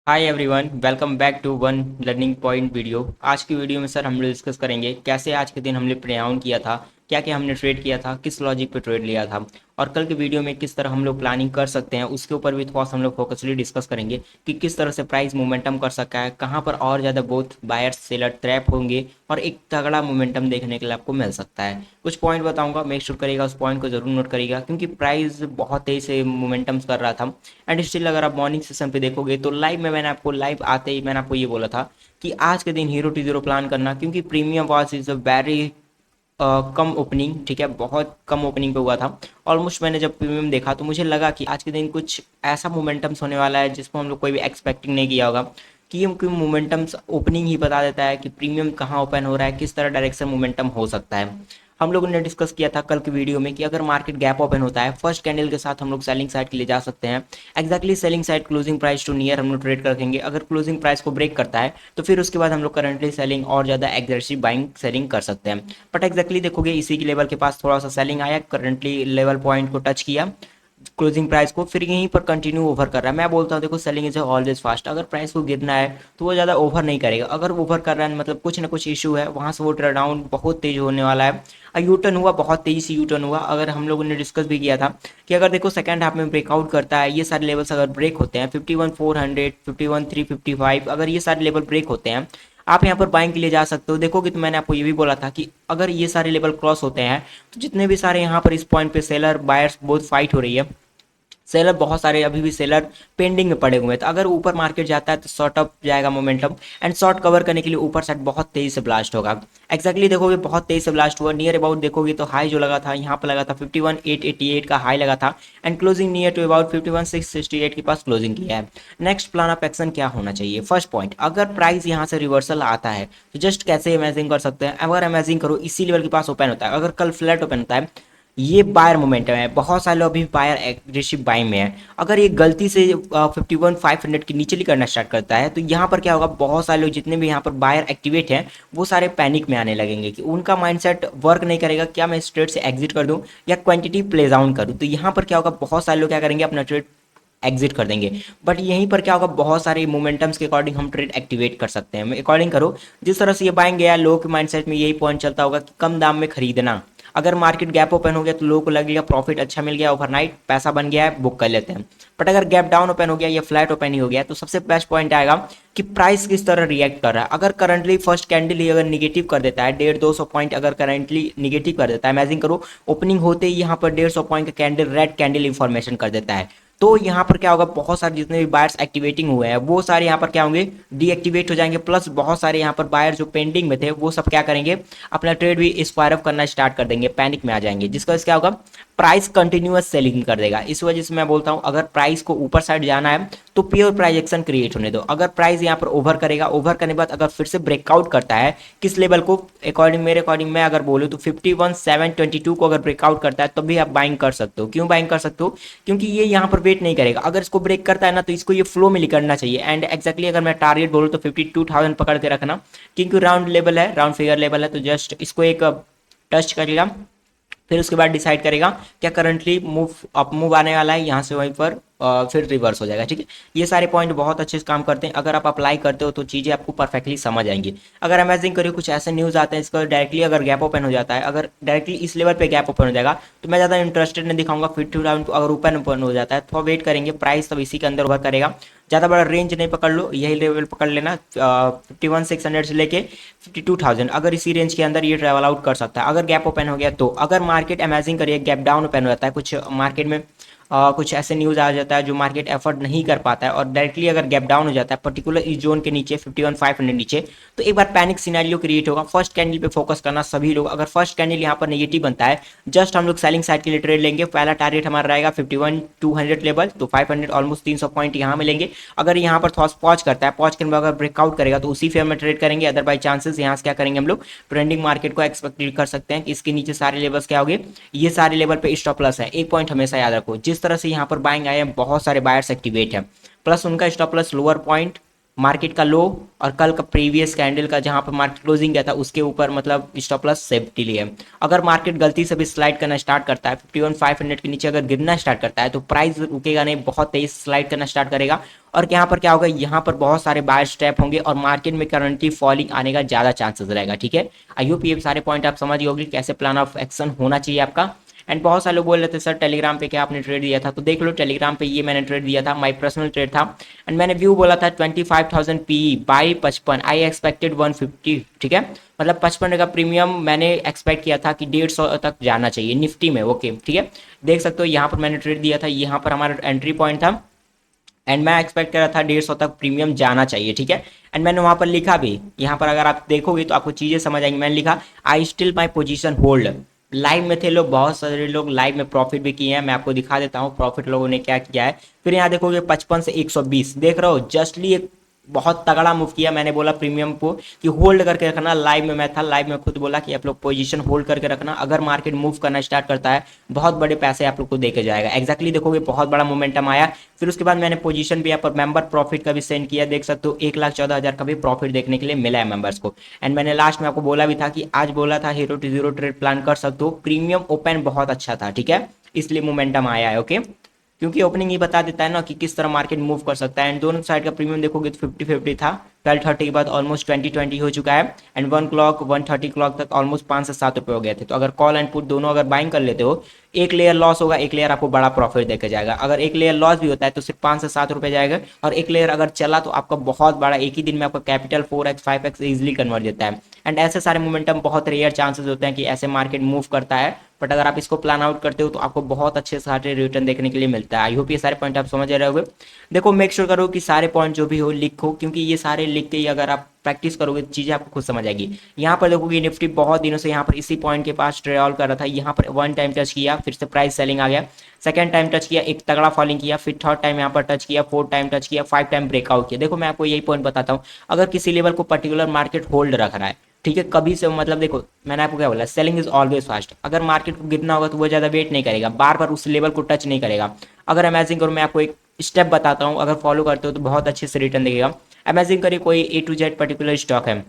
Hi everyone, welcome back to one learning point video. आज की video में sir हम लोग डिस्कस करेंगे कैसे आज के दिन हमने प्ले ऑन किया था, क्या क्या हमने ट्रेड किया था, किस लॉजिक पे ट्रेड लिया था और कल के वीडियो में किस तरह हम लोग प्लानिंग कर सकते हैं उसके ऊपर भी थोड़ा सा हम लोग फोकसली डिस्कस करेंगे कि किस तरह से प्राइस मोमेंटम कर सकता है, कहाँ पर और ज़्यादा बोथ बायर्स सेलर ट्रैप होंगे और एक तगड़ा मोमेंटम देखने के लिए आपको मिल सकता है। कुछ पॉइंट बताऊंगा, मेक श्योर करिएगा उस पॉइंट को जरूर नोट करिएगा क्योंकि प्राइस बहुत तेज़ी से मोमेंटम्स कर रहा था। एंड स्टिल अगर आप मॉर्निंग सेशन पे देखोगे तो लाइव में मैंने आपको लाइव आते ही मैंने आपको ये बोला था कि आज के दिन हीरो टी जीरो प्लान करना क्योंकि premium watch is a very come opening, ठीक है, बहुत कम ओपनिंग पे हुआ था। ऑलमोस्ट मैंने जब प्रीमियम देखा तो मुझे लगा कि आज के दिन कुछ ऐसा मोमेंटम्स होने वाला है जिसको हम लोग कोई भी एक्सपेक्टिंग नहीं किया होगा कि क्योंकि मोमेंटम्स ओपनिंग ही बता देता है कि प्रीमियम कहाँ ओपन हो रहा है, किस तरह डायरेक्शन मोमेंटम हो सकता है। हम लोगों ने डिस्कस किया था कल की वीडियो में कि अगर मार्केट गैप ओपन होता है फर्स्ट कैंडल के साथ हम लोग सेलिंग साइड के लिए जा सकते हैं। Exactly selling side closing price to near हम लोग ट्रेड कर रखेंगे। अगर क्लोजिंग प्राइस को ब्रेक करता है तो फिर उसके बाद हम लोग करंटली सेलिंग और ज़्यादा एग्रेसिव बाइंग सेलिंग कर सकते हैं। बट एक्जैक्टली देखोगे इसी की लेवल के पास थोड़ा सा सेलिंग आया, करंटली लेवल पॉइंट को टच किया क्लोजिंग प्राइस को, फिर यहीं पर कंटिन्यू ओवर कर रहा है। मैं बोलता हूँ देखो सेलिंग इज ऑलवेज फास्ट। अगर प्राइस को गिरना है तो वो ज़्यादा ओवर नहीं करेगा। अगर ओवर कर रहा है मतलब कुछ ना कुछ इशू है, वहाँ से वो ट्रेड डाउन बहुत तेज होने वाला है। यूटर्न हुआ, बहुत तेजी से यूटर्न हुआ। अगर हम लोगों ने डिस्कस भी किया था कि अगर देखो सेकंड हाफ में ब्रेकआउट करता है, ये सारे लेवल्स अगर ब्रेक होते हैं 51,400, 51,355, अगर ये सारे लेवल ब्रेक होते हैं आप यहाँ पर बाइंग के लिए जा सकते हो। देखोगे तो मैंने आपको ये भी बोला था कि अगर ये सारे लेवल क्रॉस होते हैं तो जितने भी सारे यहाँ पर इस पॉइंट पे सेलर बायर्स बहुत फाइट हो रही है, सेलर बहुत सारे अभी भी सेलर पेंडिंग में पड़े हुए हैं। तो अगर ऊपर मार्केट जाता है तो शॉर्ट अप जाएगा मोमेंटम एंड शॉर्ट कवर करने के लिए ऊपर साइड बहुत तेजी से ब्लास्ट होगा। एक्जैक्टली देखोगे बहुत तेजी से ब्लास्ट हुआ। नियर अबाउट देखोगे तो हाई जो लगा था यहाँ पर लगा था 51,888 का हाई लगा था and closing near to about 51,668 के पास क्लोजिंग किया है। नेक्स्ट प्लान ऑफ एक्शन क्या होना चाहिए? फर्स्ट पॉइंट, अगर प्राइस यहाँ से रिवर्सल आता है तो जस्ट कैसे इमेजिन कर सकते हैं? अगर इमेजिन करो इसी लेवल के पास ओपन होता है, अगर कल फ्लैट ओपन होता है, ये बायर मोमेंटम है, बहुत सारे लोग अभी बायर एग्रेसिव बाइंग में है। अगर ये गलती से 51,500 के नीचे करना स्टार्ट करता है तो यहाँ पर क्या होगा, बहुत सारे लोग जितने भी यहाँ पर बायर एक्टिवेट हैं वो सारे पैनिक में आने लगेंगे कि उनका माइंडसेट वर्क नहीं करेगा, क्या मैं इस ट्रेड से एग्जिट कर दूं या क्वांटिटी प्ले डाउन करूं। तो यहाँ पर क्या होगा, बहुत सारे लोग क्या करेंगे, अपना ट्रेड एग्जिट कर देंगे। बट यहीं पर क्या होगा, बहुत सारे मोमेंटम्स के अकॉर्डिंग हम ट्रेड एक्टिवेट कर सकते हैं। अकॉर्डिंग करो जिस तरह से ये बाइंग गया, लोग के माइंडसेट में यही पॉइंट चलता होगा कि कम दाम में खरीदना। अगर मार्केट गैप ओपन हो गया तो लोगों को लगेगा प्रॉफिट अच्छा मिल गया, ओवरनाइट पैसा बन गया है, बुक कर लेते हैं। बट अगर गैप डाउन ओपन हो गया या फ्लैट ओपन ही हो गया तो सबसे बेस्ट पॉइंट आएगा कि प्राइस किस तरह रिएक्ट कर रहा है। अगर करंटली फर्स्ट कैंडल ही अगर निगेटिव कर देता है, 150-200 पॉइंट अगर करंटली निगेटिव कर देता है, इमेजिन करो ओपनिंग होते ही यहाँ पर 150 पॉइंट का कैंडल रेड कैंडल इंफॉर्मेशन कर देता है, तो यहाँ पर क्या होगा, बहुत सारे जितने भी बायर्स एक्टिवेटिंग हुए हैं वो सारे यहाँ पर क्या होंगे, डीएक्टिवेट हो जाएंगे। प्लस बहुत सारे यहाँ पर बायर जो पेंडिंग में थे वो सब क्या करेंगे, अपना ट्रेड भी स्क्वायर अप करना स्टार्ट कर देंगे, पैनिक में आ जाएंगे, जिसका क्या होगा, प्राइस कंटिन्यूअस सेलिंग कर देगा। इस वजह से मैं बोलता हूँ अगर प्राइस को ऊपर साइड जाना है तो प्योर प्राइस एक्शन क्रिएट होने दो। अगर प्राइस यहाँ पर ओवर करेगा, ओवर करने के बाद अगर फिर से ब्रेकआउट करता है किस लेवल को, अकॉर्डिंग मेरे अकॉर्डिंग मैं अगर बोलूँ तो 51,722 को अगर ब्रेकआउट करता है तब भी आप बाइंग कर सकते हो। क्यों बाइंग कर सकते हो? क्योंकि ये यहाँ पर वेट नहीं करेगा। अगर इसको ब्रेक करता है ना तो इसको ये फ्लो में करना चाहिए। एंड एक्जैक्टली अगर मैं टारगेट बोलूँ तो 52,000 पकड़ के रखना, क्योंकि राउंड लेवल है, राउंड फिगर लेवल है, तो जस्ट इसको एक टच करेगा, फिर उसके बाद डिसाइड करेगा क्या करंटली मूव अप मूव आने वाला है, यहाँ से वहीं पर फिर रिवर्स हो जाएगा। ठीक है, ये सारे पॉइंट बहुत अच्छे से काम करते हैं। अगर आप अप्लाई करते हो तो चीज़ें आपको परफेक्टली समझ आएंगी। अगर अमेजिंग करिए कुछ ऐसे न्यूज़ आते हैं इसका डायरेक्टली अगर गैप ओपन हो जाता है, अगर डायरेक्टली इस लेवल पे गैप ओपन हो जाएगा तो मैं ज़्यादा इंटरेस्टेड नहीं दिखाऊंगा। 50 अगर ओपन हो जाता है तो वेट करेंगे, प्राइस तब इसी के अंदर ओवर करेगा। ज़्यादा बड़ा रेंज नहीं पकड़ लो, यही लेवल पकड़ लेना, 51,600 से लेके 52,000, अगर इसी रेंज के अंदर ये ट्रैवल आउट कर सकता है अगर गैप ओपन हो गया तो। अगर मार्केट अमेजिंग करिए गैप डाउन ओपन हो जाता है, कुछ मार्केट में कुछ ऐसे न्यूज़ आ जाता है जो मार्केट एफर्ट नहीं कर पाता है और डायरेक्टली अगर गैप डाउन हो जाता है पर्टिकुलर इस जोन के नीचे 51,500 नीचे, तो एक बार पैनिक सिनेरियो क्रिएट होगा। फर्स्ट कैंडल पे फोकस करना सभी लोग। अगर फर्स्ट कैंडल यहाँ पर नेगेटिव बनता है जस्ट हम लोग सेलिंग साइड के लिए ट्रेड लेंगे। पहला टारगेट हमारा रहेगा 51,200 लेवल, तो 500 ऑलमोस्ट 300 पॉइंट यहाँ मिलेंगे। अगर यहाँ पर थोड़ा पॉज करता है, पॉज करने में अगर ब्रेकआउट करेगा तो उसी फेयर में ट्रेड करेंगे। अदरवाइज चांसेस यहाँ से क्या करेंगे, हम लोग ट्रेंडिंग मार्केट को एक्सपेक्ट कर सकते हैं कि इसके नीचे सारे लेवल्स क्या होंगे, ये सारे लेवल पे स्टॉप लॉस है। एक पॉइंट हमेशा याद रखो, जिस तरह से यहाँ पर बाइंग आए हैं बहुत सारे बायर्स एक्टिवेट हैं, प्लस उनका stop loss lower point market का लो और कल का प्रीवियस कैंडल का जहां पर मार्केट क्लोजिंग गया था उसके ऊपर मतलब स्टॉप लॉस सेफ्टी लिए। अगर मार्केट गलती से भी स्लाइड करना स्टार्ट करता है 51,500 के नीचे अगर गिरना स्टार्ट करता है तो प्राइस रुकेगा नहीं, बहुत तेज स्लाइड करना स्टार्ट करेगा। और यहाँ पर क्या होगा, यहाँ पर बहुत सारे बायर स्टेप होंगे और मार्केट में करंटली फॉलिंग आने का ज्यादा चांसेस रहेगा। ठीक है, आई होप ये सारे पॉइंट आप समझ गए होंगे कैसे प्लान ऑफ एक्शन होना चाहिए आपका। एंड बहुत सारे लोग बोल रहे थे सर टेलीग्राम पे क्या आपने ट्रेड दिया था, तो देख लो टेलीग्राम पे ये मैंने ट्रेड दिया था, माय पर्सनल ट्रेड था। एंड मैंने व्यू बोला था 25,000 पी बाई 55, आई एक्सपेक्टेड 150। ठीक है, मतलब 55 का प्रीमियम मैंने एक्सपेक्ट किया था कि 150 तक जाना चाहिए निफ्टी में। ओके ठीक है, देख सकते हो यहाँ पर मैंने ट्रेड दिया था, यहाँ पर हमारा एंट्री पॉइंट था एंड मैं एक्सपेक्ट कर रहा था 150 तक प्रीमियम जाना चाहिए। ठीक है, एंड मैंने वहां पर लिखा भी, यहाँ पर अगर आप देखोगे तो आपको चीजें समझ आएंगी। मैंने लिखा I still my position hold. Live में थे लोग, बहुत सारे लोग लाइव में प्रॉफिट भी किए हैं, मैं आपको दिखा देता हूँ प्रॉफिट लोगों ने क्या किया है। फिर यहाँ देखोगे 55 से 120, देख रहे हो जस्टली एक बहुत तगड़ा मूव किया। मैंने बोला प्रीमियम को कि होल्ड करके रखना, लाइव में मैं था, लाइव में खुद बोला कि आप लोग पोजीशन होल्ड करके रखना, अगर मार्केट मूव करना स्टार्ट करता है बहुत बड़े पैसे आप लोग को देके जाएगा। एक्जैक्टली देखोगे बहुत बड़ा मोमेंटम आया। फिर उसके बाद मैंने पोजीशन भी यहाँ पर मेंबर प्रॉफिट का भी सेंड किया, देख सकते हो 1,14,000 का भी प्रॉफिट देखने के लिए मिला है मेंबर्स को। एंड मैंने लास्ट में आपको बोला भी था कि आज बोला था hero to zero trade plan कर सकते हो, प्रीमियम ओपन बहुत अच्छा था। ठीक है, इसलिए मोमेंटम आया है। ओके, क्योंकि ओपनिंग ही बता देता है ना कि किस तरह मार्केट मूव कर सकता है। एंड दोनों साइड का प्रीमियम देखोगे तो 50-50 था, 12:30 के बाद ऑलमोस्ट 20-20 हो चुका है। एंड 1:30 क्लॉक तक ऑलमोस्ट 5 से 7 रुपये हो गए थे। तो अगर कॉल एंड पुट दोनों अगर बाइंग कर लेते हो, एक लेयर लॉस होगा, एक लेयर आपको बड़ा प्रॉफिट देकर जाएगा। अगर एक लेयर लॉस भी होता है तो सिर्फ 5 से 7 रुपये जाएगा, और एक लेयर अगर चला तो आपका बहुत बड़ा एक ही दिन में आपका capital 4x 5x easily convert देता है। एंड ऐसे सारे मोमेंटम बहुत रेयर चांसेस होते हैं कि ऐसे मार्केट मूव करता है, बट अगर आप इसको प्लान आउट करते हो तो आपको बहुत अच्छे सारे रिटर्न देखने के लिए मिलता है। आई होप ये सारे पॉइंट आप समझ रहे होगे। देखो मेक श्योर करो कि सारे पॉइंट जो भी हो लिखो, क्योंकि ये सारे लिख के ही अगर आप प्रैक्टिस करोगे तो चीज़ें आपको खुद समझ आएगी। यहाँ पर देखोगे निफ्टी बहुत दिनों से यहाँ पर इसी पॉइंट के पास ट्रेड कर रहा था, यहाँ पर वन टाइम टच किया, फिर से प्राइस सेलिंग आ गया, सेकंड टाइम टच किया, एक तगड़ा फॉलिंग किया, फिर थर्ड टाइम यहाँ पर टच किया, फोर्थ टाइम टच किया, 5 टाइम ब्रेकआउट किया। देखो मैं आपको यही पॉइंट बताता हूँ, अगर किसी लेवल को पर्टिकुलर मार्केट होल्ड रख रहा है, ठीक है, कभी से मतलब देखो मैंने आपको क्या बोला, सेलिंग इज ऑलवेज फास्ट। अगर मार्केट को गिरना होगा तो वो ज़्यादा वेट नहीं करेगा, बार बार उस लेवल को टच नहीं करेगा। अगर अमेजिंग करो, मैं आपको एक स्टेप बताता हूँ, अगर फॉलो करते हो तो बहुत अच्छे से रिटर्न देगा। अमेजिंग करिए कोई A to Z particular stock है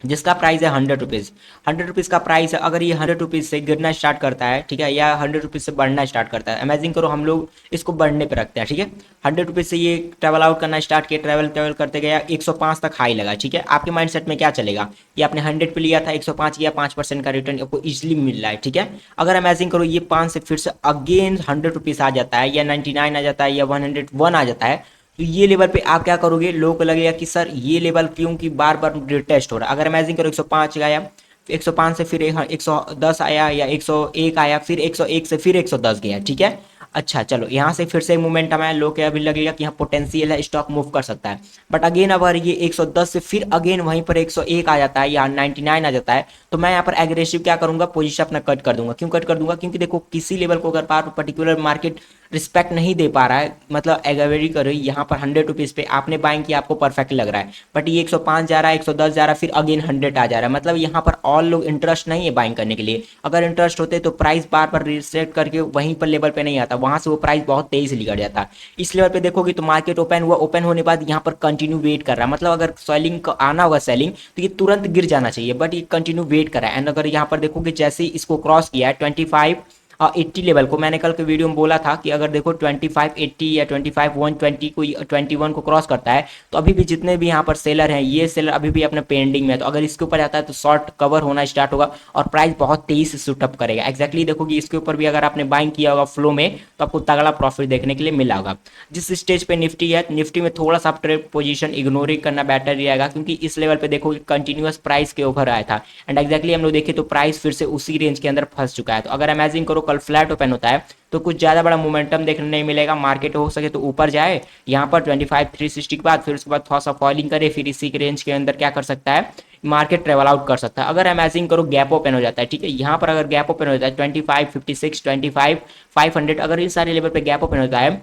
जिसका प्राइस है 100 रुपीज़, 100 रुपीज़ का प्राइस है। अगर ये 100 रुपीज़ से गिरना स्टार्ट करता है, ठीक है, या 100 रुपीज़ से बढ़ना स्टार्ट करता है, इमेजिन करो हम लोग इसको बढ़ने पे रखते हैं, ठीक है, 100 रुपीज़ से ये ट्रेवल आउट करना स्टार्ट किया, ट्रेवल करते गया, 105 तक हाई लगा। ठीक है, आपके माइंडसेट में क्या चलेगा कि आपने 100 पे लिया था, 105 किया, 5% का रिटर्न आपको इजिली मिल रहा है। ठीक है, अगर इमेजिन करो ये 5 से फिर से अगेन 100 रुपीज़ आ जाता है, या 99 आ जाता है, या 101 आ जाता है, तो ये लेवल पे आप क्या करोगे, लोगों को लगेगा कि सर ये लेवल क्यों की बार बार टेस्ट हो रहा है। अगर इमेजिन करो 105 आया, 105 से फिर 110 आया, या 101 आया, फिर 101 से फिर 110 गया। ठीक है, अच्छा चलो यहाँ से फिर से मोमेंटम आया, लोग अभी लगेगा कि यहाँ पोटेंशियल है, स्टॉक मूव कर सकता है। बट अगेन अगर ये 110 से फिर अगेन वहीं पर 101 आ जाता है, या 99 आ जाता है, तो मैं यहाँ पर एग्रेसिव क्या करूंगा, पोजीशन अपना कट कर दूंगा। क्यों कट कर दूंगा, क्योंकि देखो किसी लेवल को अगर पर्टिकुलर मार्केट रिस्पेक्ट नहीं दे पा रहा है, मतलब एग्रेवेरी करो यहाँ पर 100 रुपीज़ पे आपने बाइंग किया, आपको परफेक्ट लग रहा है, बट ये 105 जा रहा है, 110 जा रहा है, फिर अगेन 100 आ जा रहा है, मतलब यहाँ पर ऑल लोग इंटरेस्ट नहीं है बाइंग करने के लिए। अगर इंटरेस्ट होते तो प्राइस बार बार रिसेट करके वहीं पर लेवल पे नहीं आता, वहां से वो प्राइस बहुत तेजी से निकल जाता। इस लेवल पे देखोगे तो मार्केट ओपन हुआ, ओपन होने बाद यहाँ पर कंटिन्यू वेट कर रहा है, मतलब अगर सेलिंग का आना होगा सेलिंग तो ये तुरंत गिर जाना चाहिए, बट ये कंटिन्यू वेट कर रहा है। एंड अगर यहाँ पर देखोगे जैसे ही इसको क्रॉस किया है 25 और 80 लेवल को, मैंने कल के वीडियो में बोला था कि अगर देखो 2580 या 25 120 को 21 को क्रॉस करता है, तो अभी भी जितने भी यहाँ पर सेलर हैं, ये सेलर अभी भी अपने पेंडिंग में है, तो अगर इसके ऊपर आता है तो शॉर्ट कवर होना स्टार्ट होगा और प्राइस बहुत तेजी से शूटअप करेगा। एक्जैक्टली देखोगे इसके ऊपर भी अगर आपने बाइंग किया होगा फ्लो में तो आपको तगड़ा प्रॉफिट देखने के लिए मिला होगा। जिस स्टेज पे निफ्टी है, निफ्टी में थोड़ा सा ट्रेड पोजीशन इग्नोर ही करना बेटर रहेगा, क्योंकि इस लेवल पे देखोगे कंटिन्यूअस प्राइस के ओवर आया था, एंड एक्जैक्टली हम लोग देखें तो प्राइस फिर से उसी रेंज के अंदर फंस चुका है। तो अगर इमेजिन करो कल फ्लैट ओपन होता है तो कुछ ज़्यादा बड़ा मोमेंटम देखने नहीं मिलेगा, मार्केट हो सके तो ऊपर जाए यहाँ पर 25,360 के बाद, फिर उसके बाद थोड़ा सा फॉलिंग करे, फिर इसी के रेंज के अंदर क्या कर सकता है, मार्केट ट्रेवल आउट कर सकता है। अगर इमेजिन करो गैप ओपन हो जाता है, ठीक है, यहाँ पर अगर गैप ओपन हो जाता है 2556 25,500, अगर इस सारे लेवल पे गैप ओपन होता है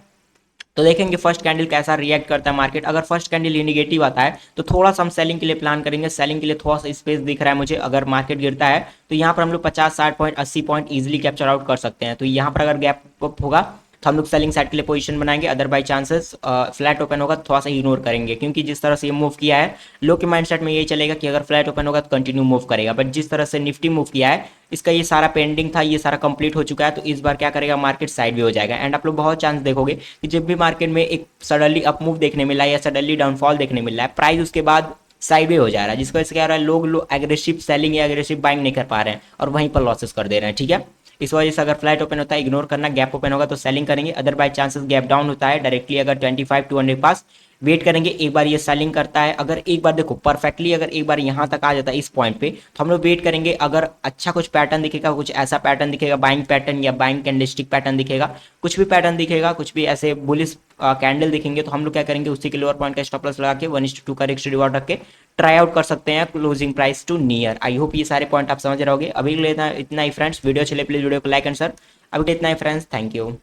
तो देखेंगे फर्स्ट कैंडल कैसा रिएक्ट करता है मार्केट। अगर फर्स्ट कैंडल नेगेटिव आता है तो थोड़ा सा हम सेलिंग के लिए प्लान करेंगे, सेलिंग के लिए थोड़ा सा स्पेस दिख रहा है मुझे। अगर मार्केट गिरता है तो यहाँ पर हम लोग 50 60 point 80 point easily capture out कर सकते हैं। तो यहाँ पर अगर गैप अप होगा तो हम लोग सेलिंग साइड के लिए पोजीशन बनाएंगे। Other by chances flat open होगा तो थोड़ा सा इग्नोर करेंगे, क्योंकि जिस तरह से ये मूव किया है लो के माइंडसेट में यही चलेगा कि अगर फ्लैट ओपन होगा तो कंटिन्यू मूव करेगा। बट जिस तरह से निफ्टी मूव किया है इसका ये सारा पेंडिंग था, ये सारा कंप्लीट हो चुका है, तो इस बार क्या करेगा मार्केट साइड भी हो जाएगा। एंड आप लोग बहुत चांस देखोगे कि जब भी मार्केट में एक सडनली अप मूव देखने मिला है या सडनली डाउनफॉल देखने मिल रहा है, प्राइस उसके बाद साइड हो जा रहा है, जिसकी वजह से क्या हो रहा है, लोग एग्रेसिव सेलिंग या एग्रेसिव बाइंग नहीं कर पा रहे हैं और वहीं पर लॉसेस कर दे रहे हैं। ठीक है, इस वजह से अगर फ्लैट ओपन होता है इग्नोर करना, गैप ओपन होगा तो सेलिंग करेंगे। Other by chances gap down होता है डायरेक्टली अगर 25-200 पास वेट करेंगे, एक बार ये सेलिंग करता है, अगर एक बार देखो परफेक्टली अगर एक बार यहाँ तक आ जाता है इस पॉइंट पे तो हम लोग वेट करेंगे। अगर अच्छा कुछ पैटर्न दिखेगा, कुछ ऐसा पैटर्न दिखेगा बाइंग पैटर्न या बाइंग कैंडलस्टिक पैटर्न दिखेगा, कुछ भी पैटर्न दिखेगा, कुछ भी ऐसे बुलिश कैंडल दिखेंगे, तो हम लोग क्या करेंगे उसी के लोअर पॉइंट का स्टॉप लॉस लगा के 1:2 का रिस्क रिवॉर्ड रख के ट्राई आउट कर सकते हैं closing price to near. I hope ये सारे पॉइंट आप समझ रहे होगे। अभी के लिए इतना ही फ्रेंड्स, वीडियो चले प्लीज वीडियो को लाइक एंड सर। अभी इतना ही फ्रेंड्स, थैंक यू।